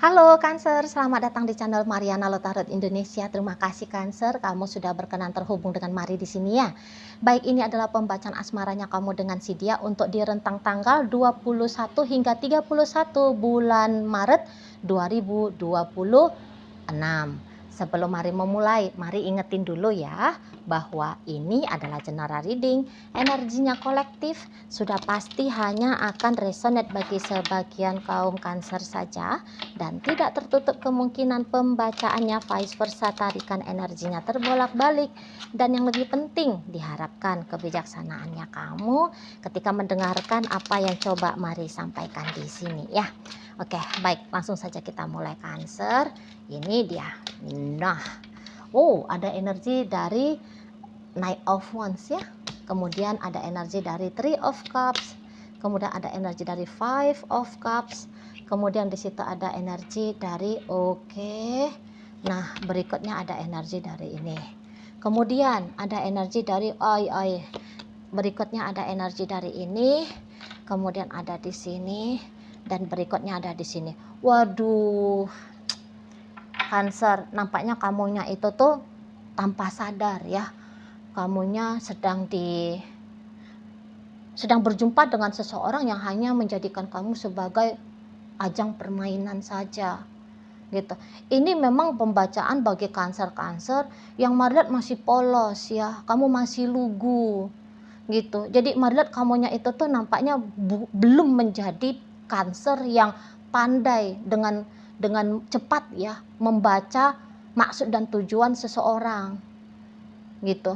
Halo Cancer, selamat datang di channel Mariana Lotarot Indonesia. Terima kasih Cancer, kamu sudah berkenan terhubung dengan Mari di sini ya. Baik, ini adalah pembacaan asmaranya kamu dengan si dia untuk di rentang tanggal 21 hingga 31 bulan Maret 2026. Sebelum Mari memulai, Mari ingetin dulu ya bahwa ini adalah general reading, energinya kolektif, sudah pasti hanya akan resonate bagi sebagian kaum Cancer saja dan tidak tertutup kemungkinan pembacaannya vice versa, tarikan energinya terbolak-balik. Dan yang lebih penting, diharapkan kebijaksanaannya kamu ketika mendengarkan apa yang coba Mari sampaikan di sini ya. Oke, baik, langsung saja kita mulai Cancer. Ini dia. Nah, ada energi dari Knight of Wands ya. Kemudian ada energi dari Three of Cups. Kemudian ada energi dari Five of Cups. Kemudian di situ ada energi dari Nah, berikutnya ada energi dari ini. Kemudian ada energi dari berikutnya ada energi dari ini. Kemudian ada di sini dan berikutnya ada di sini. Waduh, Cancer, nampaknya kamunya itu tuh tanpa sadar ya. Kamunya sedang berjumpa dengan seseorang yang hanya menjadikan kamu sebagai ajang permainan saja gitu. Ini memang pembacaan bagi Cancer yang Mari lihat masih polos ya, kamu masih lugu gitu. Jadi Mari lihat kamunya itu tuh nampaknya belum menjadi Cancer yang pandai dengan cepat ya membaca maksud dan tujuan seseorang gitu.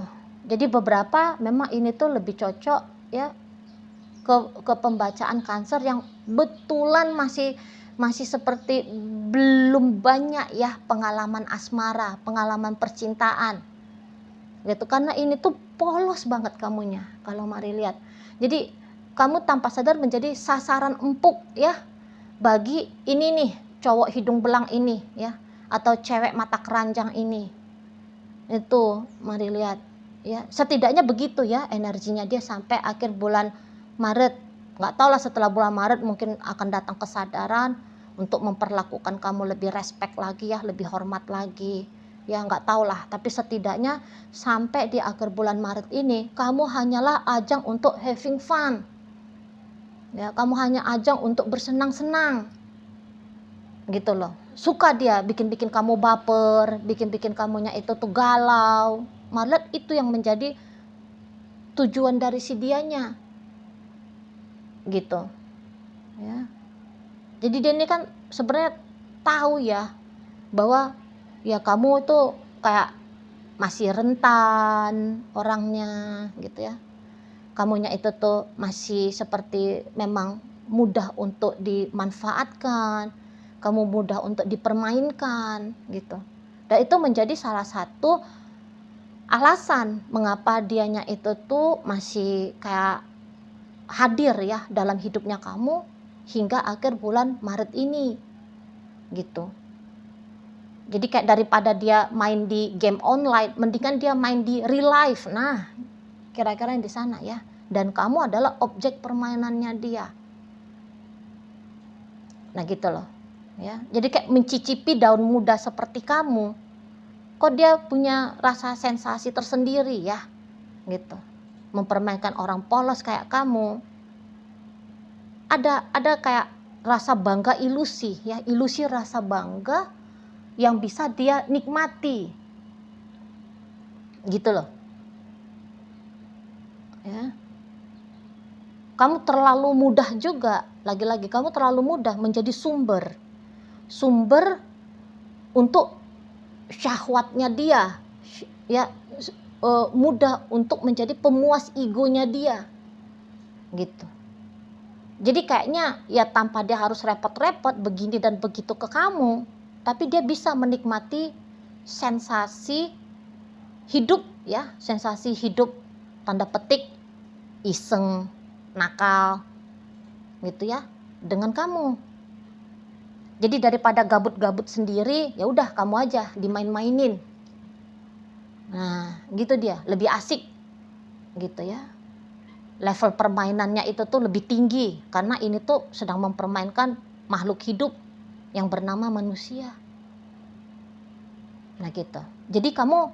Jadi beberapa memang ini tuh lebih cocok ya ke pembacaan Cancer yang betulan masih seperti belum banyak ya pengalaman asmara, pengalaman percintaan gitu. Karena ini tuh polos banget kamunya kalau Mari lihat. Jadi kamu tanpa sadar menjadi sasaran empuk ya bagi ini nih cowok hidung belang ini ya, atau cewek mata keranjang ini. Itu Mari lihat ya, setidaknya begitu ya energinya dia sampai akhir bulan Maret. Nggak tahu lah, setelah bulan Maret mungkin akan datang kesadaran untuk memperlakukan kamu lebih respect lagi ya, lebih hormat lagi ya, nggak tahu lah. Tapi setidaknya sampai di akhir bulan Maret ini kamu hanyalah ajang untuk having fun ya, kamu hanya ajang untuk bersenang-senang gitu loh. Suka dia bikin kamu baper, bikin kamunya itu tuh galau. Malah itu yang menjadi tujuan dari si dianya gitu ya. Jadi dia ini kan sebenarnya tahu ya bahwa ya kamu tuh kayak masih rentan orangnya gitu ya. Kamunya itu tuh masih seperti memang mudah untuk dimanfaatkan, kamu mudah untuk dipermainkan gitu. Dan itu menjadi salah satu alasan mengapa dianya itu tuh masih kayak hadir ya dalam hidupnya kamu hingga akhir bulan Maret ini gitu. Jadi kayak daripada dia main di game online, mendingan dia main di real life. Nah, kira-kira yang di sana ya. Dan kamu adalah objek permainannya dia. Nah gitu loh ya. Jadi kayak mencicipi daun muda seperti kamu, kok dia punya rasa sensasi tersendiri ya gitu. Mempermainkan orang polos kayak kamu, ada kayak rasa bangga ilusi ya, ilusi rasa bangga yang bisa dia nikmati gitu loh ya. Kamu terlalu mudah juga, lagi-lagi kamu terlalu mudah menjadi sumber untuk syahwatnya dia ya, mudah untuk menjadi pemuas egonya dia gitu. Jadi kayaknya ya tanpa dia harus repot-repot begini dan begitu ke kamu, tapi dia bisa menikmati sensasi hidup ya, sensasi hidup tanda petik iseng, nakal gitu ya dengan kamu. Jadi daripada gabut-gabut sendiri, ya udah kamu aja dimain-mainin. Nah, gitu dia, lebih asik gitu ya. Level permainannya itu tuh lebih tinggi karena ini tuh sedang mempermainkan makhluk hidup yang bernama manusia. Nah gitu. Jadi kamu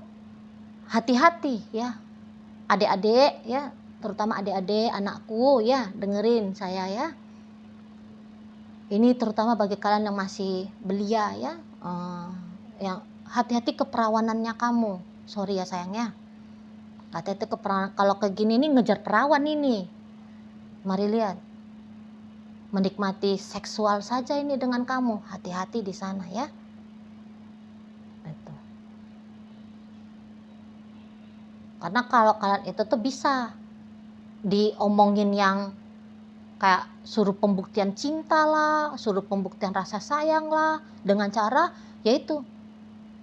hati-hati ya, adik-adik ya, terutama adik-adik anakku ya, dengerin saya ya. Ini terutama bagi kalian yang masih belia ya, yang hati-hati keperawanannya kamu. Sorry ya sayangnya. Hati-hati keperawanan. Kalau kayak gini nih ngejar perawan ini. Mari lihat. Menikmati seksual saja ini dengan kamu. Hati-hati di sana ya. Itu. Karena kalau kalian itu tuh bisa diomongin yang kayak suruh pembuktian cinta lah, suruh pembuktian rasa sayang lah, dengan cara yaitu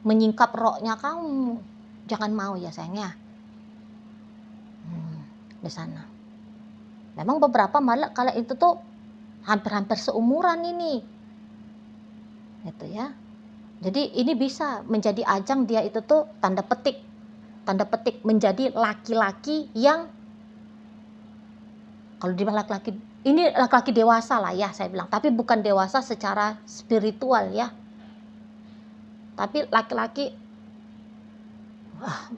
menyingkap rohnya kamu. Jangan mau ya sayangnya. Di sana. Memang beberapa malah kalau itu tuh hampir-hampir seumuran ini. Gitu ya. Jadi ini bisa menjadi ajang dia itu tuh tanda petik menjadi laki-laki yang, kalau dibilang laki-laki, ini laki-laki dewasa lah ya saya bilang, tapi bukan dewasa secara spiritual ya, tapi laki-laki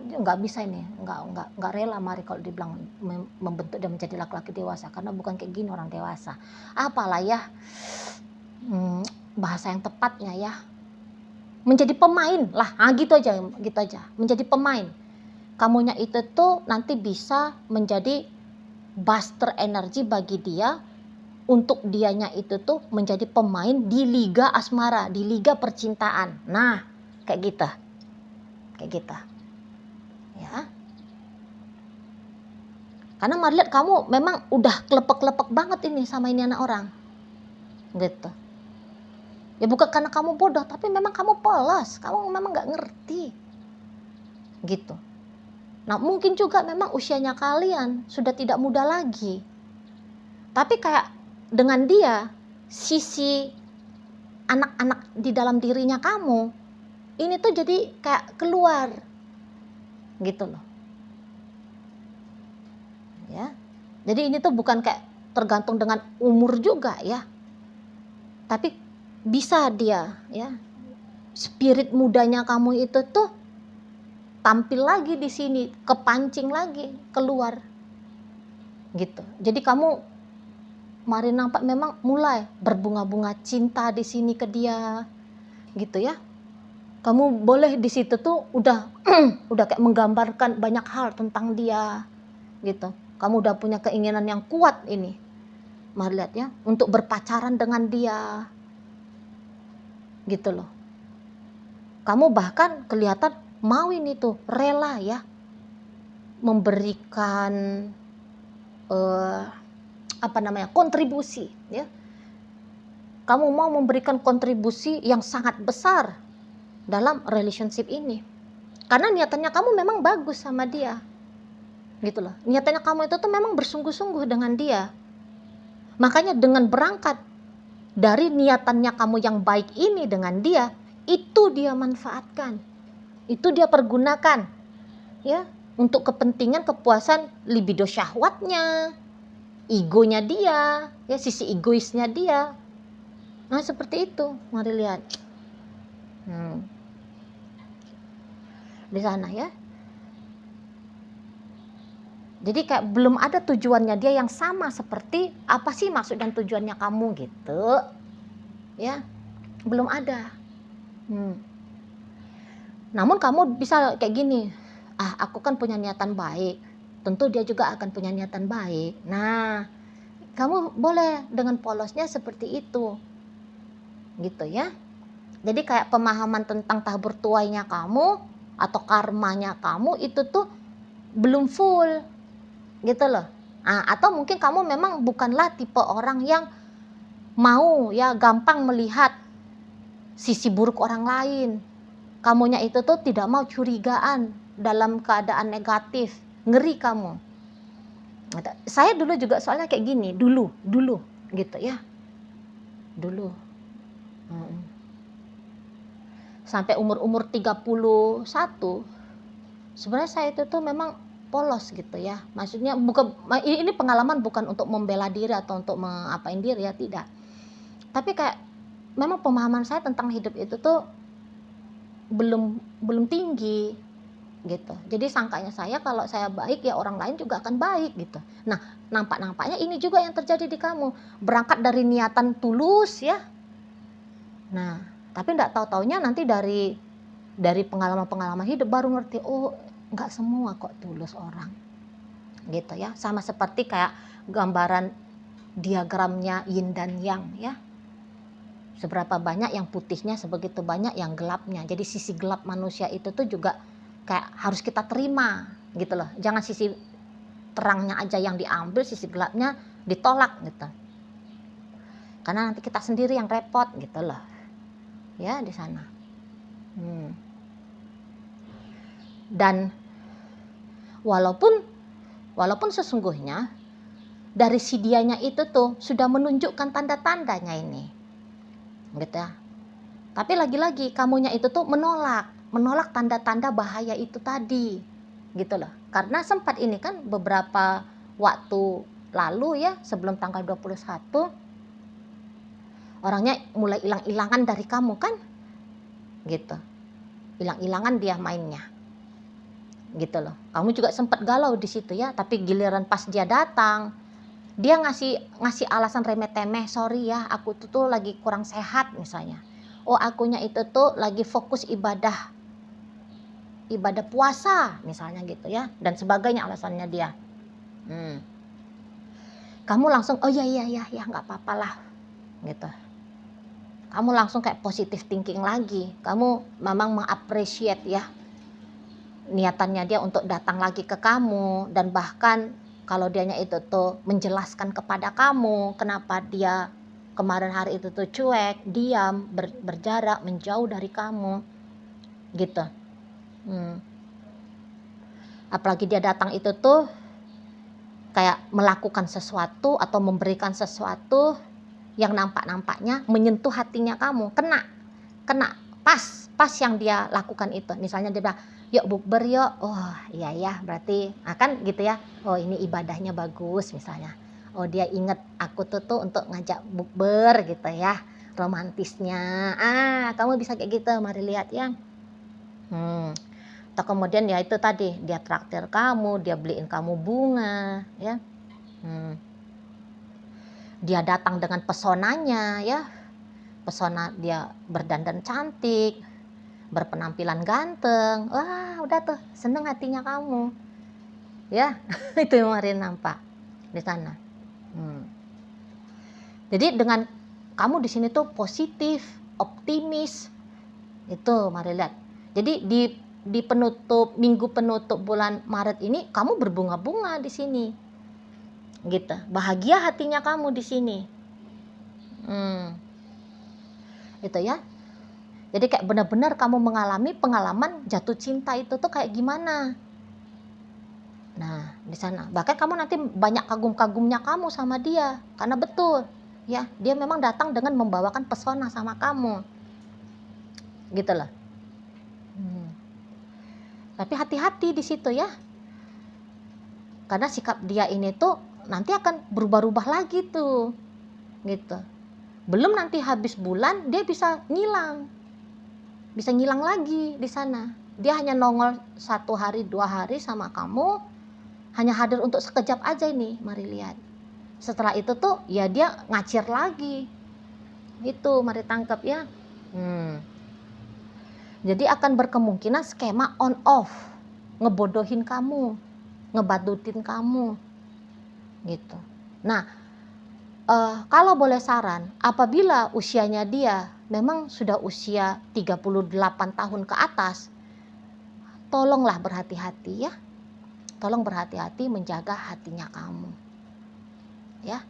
nggak bisa ini, nggak rela mari kalau dibilang membentuk dan menjadi laki-laki dewasa, karena bukan kayak gini orang dewasa. Apalah ya bahasa yang tepatnya ya, menjadi pemain lah, gitu aja, menjadi pemain. Kamunya itu tuh nanti bisa menjadi booster energi bagi dia, untuk dianya itu tuh menjadi pemain di liga asmara, di liga percintaan. Nah, kayak gitu. Ya. Karena melihat kamu memang udah kelepek-kelepek banget ini sama ini anak orang. Gitu. Ya bukan karena kamu bodoh, tapi memang kamu polos, kamu memang nggak ngerti. Gitu. Nah mungkin juga memang usianya kalian sudah tidak muda lagi. Tapi kayak dengan dia, sisi anak-anak di dalam dirinya kamu, ini tuh jadi kayak keluar. Gitu loh. Ya. Jadi ini tuh bukan kayak tergantung dengan umur juga ya. Tapi bisa dia ya, spirit mudanya kamu itu tuh tampil lagi di sini, kepancing lagi keluar gitu. Jadi kamu mari nampak memang mulai berbunga-bunga cinta di sini ke dia gitu ya. Kamu boleh di situ tuh udah udah kayak menggambarkan banyak hal tentang dia gitu. Kamu udah punya keinginan yang kuat ini, mari lihat ya, untuk berpacaran dengan dia gitu loh. Kamu bahkan kelihatan mau ini tuh rela ya memberikan kontribusi ya. Kamu mau memberikan kontribusi yang sangat besar dalam relationship ini, karena niatannya kamu memang bagus sama dia gitu loh. Niatannya kamu itu tuh memang bersungguh-sungguh dengan dia. Makanya dengan berangkat dari niatannya kamu yang baik ini dengan dia, itu dia manfaatkan, itu dia pergunakan ya untuk kepentingan kepuasan libido syahwatnya, egonya dia ya, sisi egoisnya dia. Nah seperti itu, mari lihat di sana ya. Jadi kayak belum ada tujuannya dia yang sama seperti apa sih maksud dan tujuannya kamu gitu ya, belum ada. Namun kamu bisa kayak gini, aku kan punya niatan baik, tentu dia juga akan punya niatan baik. Nah kamu boleh dengan polosnya seperti itu gitu ya. Jadi kayak pemahaman tentang tabur tuainya kamu atau karmanya kamu itu tuh belum full gitu loh. Atau mungkin kamu memang bukanlah tipe orang yang mau ya gampang melihat sisi buruk orang lain. Kamunya itu tuh tidak mau curigaan dalam keadaan negatif, ngeri kamu. Saya dulu juga soalnya kayak gini, dulu gitu ya. Dulu. Sampai umur 31, sebenarnya saya itu tuh memang polos gitu ya. Maksudnya bukan, ini pengalaman bukan untuk membela diri atau untuk mengapain diri ya, tidak. Tapi kayak memang pemahaman saya tentang hidup itu tuh belum belum tinggi gitu. Jadi sangkanya saya kalau saya baik ya orang lain juga akan baik gitu. Nah, nampaknya ini juga yang terjadi di kamu. Berangkat dari niatan tulus ya. Nah, tapi enggak tahu-taunya nanti dari pengalaman-pengalaman hidup baru ngerti, oh enggak semua kok tulus orang. Gitu ya. Sama seperti kayak gambaran diagramnya yin dan yang ya. Seberapa banyak yang putihnya, sebegitu banyak yang gelapnya. Jadi sisi gelap manusia itu tuh juga kayak harus kita terima gitu loh. Jangan sisi terangnya aja yang diambil, sisi gelapnya ditolak gitu. Karena nanti kita sendiri yang repot gitu loh. Ya di sana. Dan walaupun sesungguhnya dari si dianya itu tuh sudah menunjukkan tanda-tandanya ini. Gitu ya. Tapi lagi-lagi kamunya itu tuh menolak tanda-tanda bahaya itu tadi. Gitu loh. Karena sempat ini kan beberapa waktu lalu ya, sebelum tanggal 21 orangnya mulai hilang-hilangan dari kamu kan? Gitu. Hilang-hilangan dia mainnya. Gitu loh. Kamu juga sempat galau di situ ya, tapi giliran pas dia datang, dia ngasih alasan remeh-temeh, sorry ya, aku tuh lagi kurang sehat misalnya. Oh, akunya itu tuh lagi fokus ibadah puasa misalnya gitu ya, dan sebagainya alasannya dia. Kamu langsung oh ya nggak apa-apa lah gitu. Kamu langsung kayak positive thinking lagi. Kamu memang mengapresiat ya niatannya dia untuk datang lagi ke kamu, dan bahkan kalau dianya itu tuh menjelaskan kepada kamu kenapa dia kemarin hari itu tuh cuek, diam, berjarak, menjauh dari kamu gitu. Apalagi dia datang itu tuh kayak melakukan sesuatu atau memberikan sesuatu yang nampaknya menyentuh hatinya kamu, kena pas yang dia lakukan itu. Misalnya dia bilang, yuk bukber yuk, oh iya ya, berarti akan gitu ya, oh ini ibadahnya bagus misalnya, oh dia inget aku tuh untuk ngajak bukber gitu ya, romantisnya, kamu bisa kayak gitu, mari lihat ya. Atau kemudian ya itu tadi, dia traktir kamu, dia beliin kamu bunga ya. Dia datang dengan pesonanya ya, pesona dia berdandan cantik, berpenampilan ganteng, wah udah tuh seneng hatinya kamu ya. Itu yang kemarin nampak di sana. Jadi dengan kamu di sini tuh positif, optimis, itu mari lihat. Jadi di minggu penutup bulan Maret ini kamu berbunga-bunga di sini gitu, bahagia hatinya kamu di sini. Itu ya. Jadi kayak benar-benar kamu mengalami pengalaman jatuh cinta itu tuh kayak gimana. Nah, di sana. Bahkan kamu nanti banyak kagum-kagumnya kamu sama dia. Karena betul, ya, dia memang datang dengan membawakan pesona sama kamu. Gitu loh. Tapi hati-hati di situ ya. Karena sikap dia ini tuh nanti akan berubah-ubah lagi tuh. Gitu. Belum nanti habis bulan dia bisa ngilang. Bisa ngilang lagi di sana. Dia hanya nongol 1 hari 2 hari sama kamu, hanya hadir untuk sekejap aja ini, mari lihat. Setelah itu tuh ya dia ngacir lagi. Itu mari tangkap ya. Jadi akan berkemungkinan skema on off, ngebodohin kamu, ngebatutin kamu gitu. Nah, kalau boleh saran, apabila usianya dia memang sudah usia 38 tahun ke atas, tolonglah berhati-hati ya. Tolong berhati-hati menjaga hatinya kamu. Ya.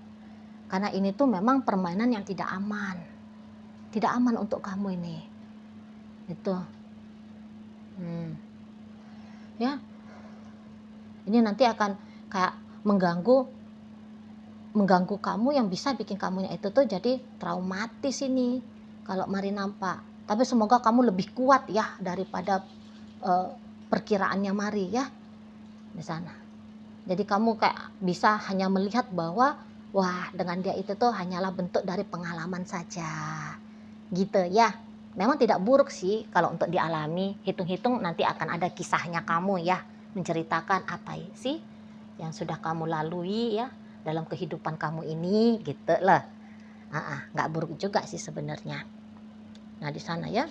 Karena ini tuh memang permainan yang tidak aman. Tidak aman untuk kamu ini. Itu. Ya. Ini nanti akan kayak mengganggu kamu, yang bisa bikin kamunya itu tuh jadi traumatis ini kalau mari nampak. Tapi semoga kamu lebih kuat ya daripada perkiraannya mari ya di sana. Jadi kamu kayak bisa hanya melihat bahwa wah dengan dia itu tuh hanyalah bentuk dari pengalaman saja gitu ya. Memang tidak buruk sih kalau untuk dialami, hitung-hitung nanti akan ada kisahnya kamu ya, menceritakan apa sih yang sudah kamu lalui ya dalam kehidupan kamu ini gitu lah. Nggak buruk juga sih sebenarnya. Nah di sana ya.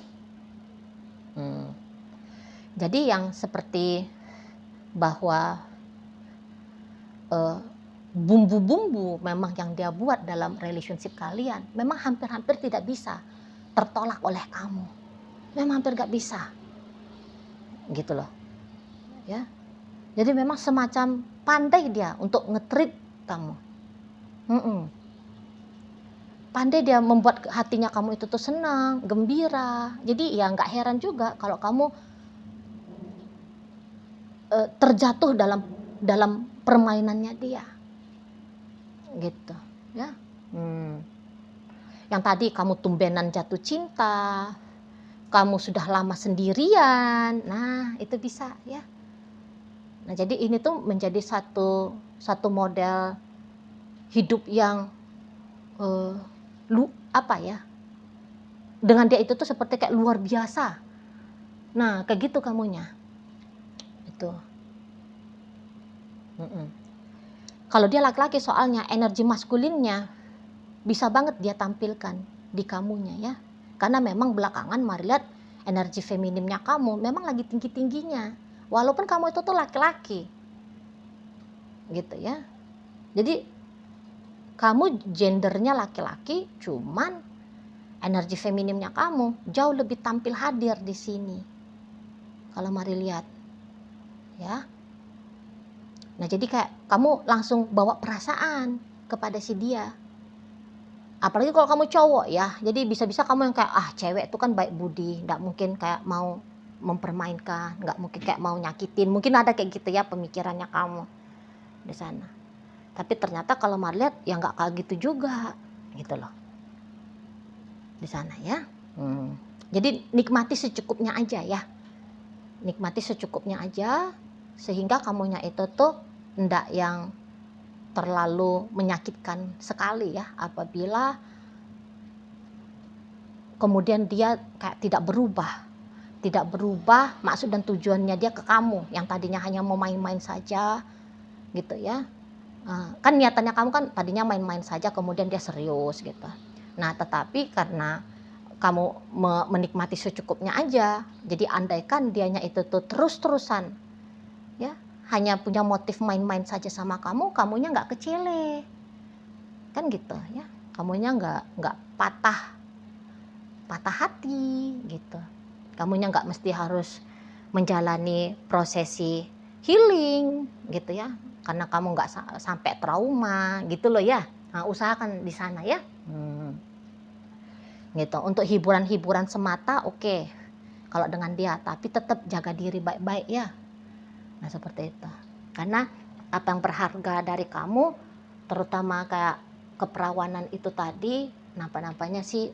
Jadi yang seperti bahwa bumbu-bumbu memang yang dia buat dalam relationship kalian memang hampir-hampir tidak bisa tertolak oleh kamu. Memang hampir gak bisa. Gitu loh. Ya. Jadi memang semacam pandai dia untuk nge-treat kamu. Pandai dia membuat hatinya kamu itu tuh senang, gembira. Jadi ya gak heran juga kalau kamu terjatuh dalam permainannya dia. Gitu ya. Yang tadi kamu tumbenan jatuh cinta, kamu sudah lama sendirian, nah itu bisa ya. Nah jadi ini tuh menjadi satu model hidup yang dengan dia itu tuh seperti kayak luar biasa. Nah kayak gitu kamunya itu. Kalau dia laki-laki soalnya energi maskulinnya bisa banget dia tampilkan di kamunya ya. Karena memang belakangan mari lihat energi feminimnya kamu memang lagi tinggi-tingginya. Walaupun kamu itu tuh laki-laki. Gitu ya. Jadi kamu gendernya laki-laki, cuman energi feminimnya kamu jauh lebih tampil hadir di sini. Kalau mari lihat. Ya. Nah, jadi kayak kamu langsung bawa perasaan kepada si dia. Apalagi kalau kamu cowok ya, jadi bisa-bisa kamu yang kayak cewek itu kan baik budi, nggak mungkin kayak mau mempermainkan, nggak mungkin kayak mau nyakitin, mungkin ada kayak gitu ya pemikirannya kamu di sana. Tapi ternyata kalau mau lihat ya nggak kayak gitu juga, gitu loh di sana ya. Jadi nikmati secukupnya aja ya, nikmati secukupnya aja sehingga kamunya itu tuh ndak yang terlalu menyakitkan sekali ya apabila kemudian dia kayak tidak berubah maksud dan tujuannya dia ke kamu yang tadinya hanya mau main-main saja gitu ya. Kan niatannya kamu kan tadinya main-main saja kemudian dia serius gitu. Nah tetapi karena kamu menikmati secukupnya aja, jadi andaikan dianya itu tuh terus-terusan ya hanya punya motif main-main saja sama kamu, kamunya nggak kecele, kan gitu ya, kamunya nggak patah hati gitu, kamunya nggak mesti harus menjalani prosesi healing gitu ya, karena kamu nggak sampai trauma gitu loh ya. Nah, usahakan di sana ya, gitu. Untuk hiburan-hiburan semata oke, kalau dengan dia, tapi tetap jaga diri baik-baik ya. Nah seperti itu. Karena apa yang berharga dari kamu, terutama kayak keperawanan itu tadi, nampaknya sih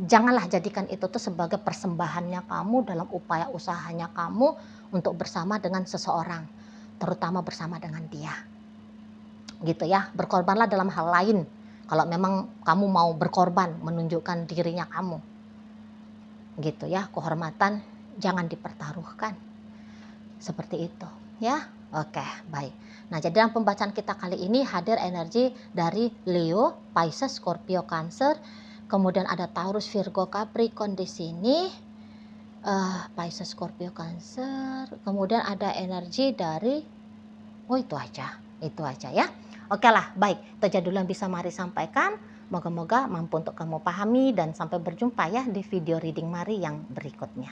janganlah jadikan itu tuh sebagai persembahannya kamu dalam upaya usahanya kamu untuk bersama dengan seseorang, terutama bersama dengan dia. Gitu ya, berkorbanlah dalam hal lain. Kalau memang kamu mau berkorban, menunjukkan dirinya kamu. Gitu ya, kehormatan jangan dipertaruhkan seperti itu ya. Oke, baik. Nah jadi dalam pembacaan kita kali ini hadir energi dari Leo, Pisces, Scorpio, Cancer, kemudian ada Taurus, Virgo, Capricorn di sini, Pisces, Scorpio, Cancer, kemudian ada energi dari itu aja ya. Oke lah, baik, itu aja dulu yang bisa Mari sampaikan. Moga-moga mampu untuk kamu pahami dan sampai berjumpa ya di video reading Mari yang berikutnya.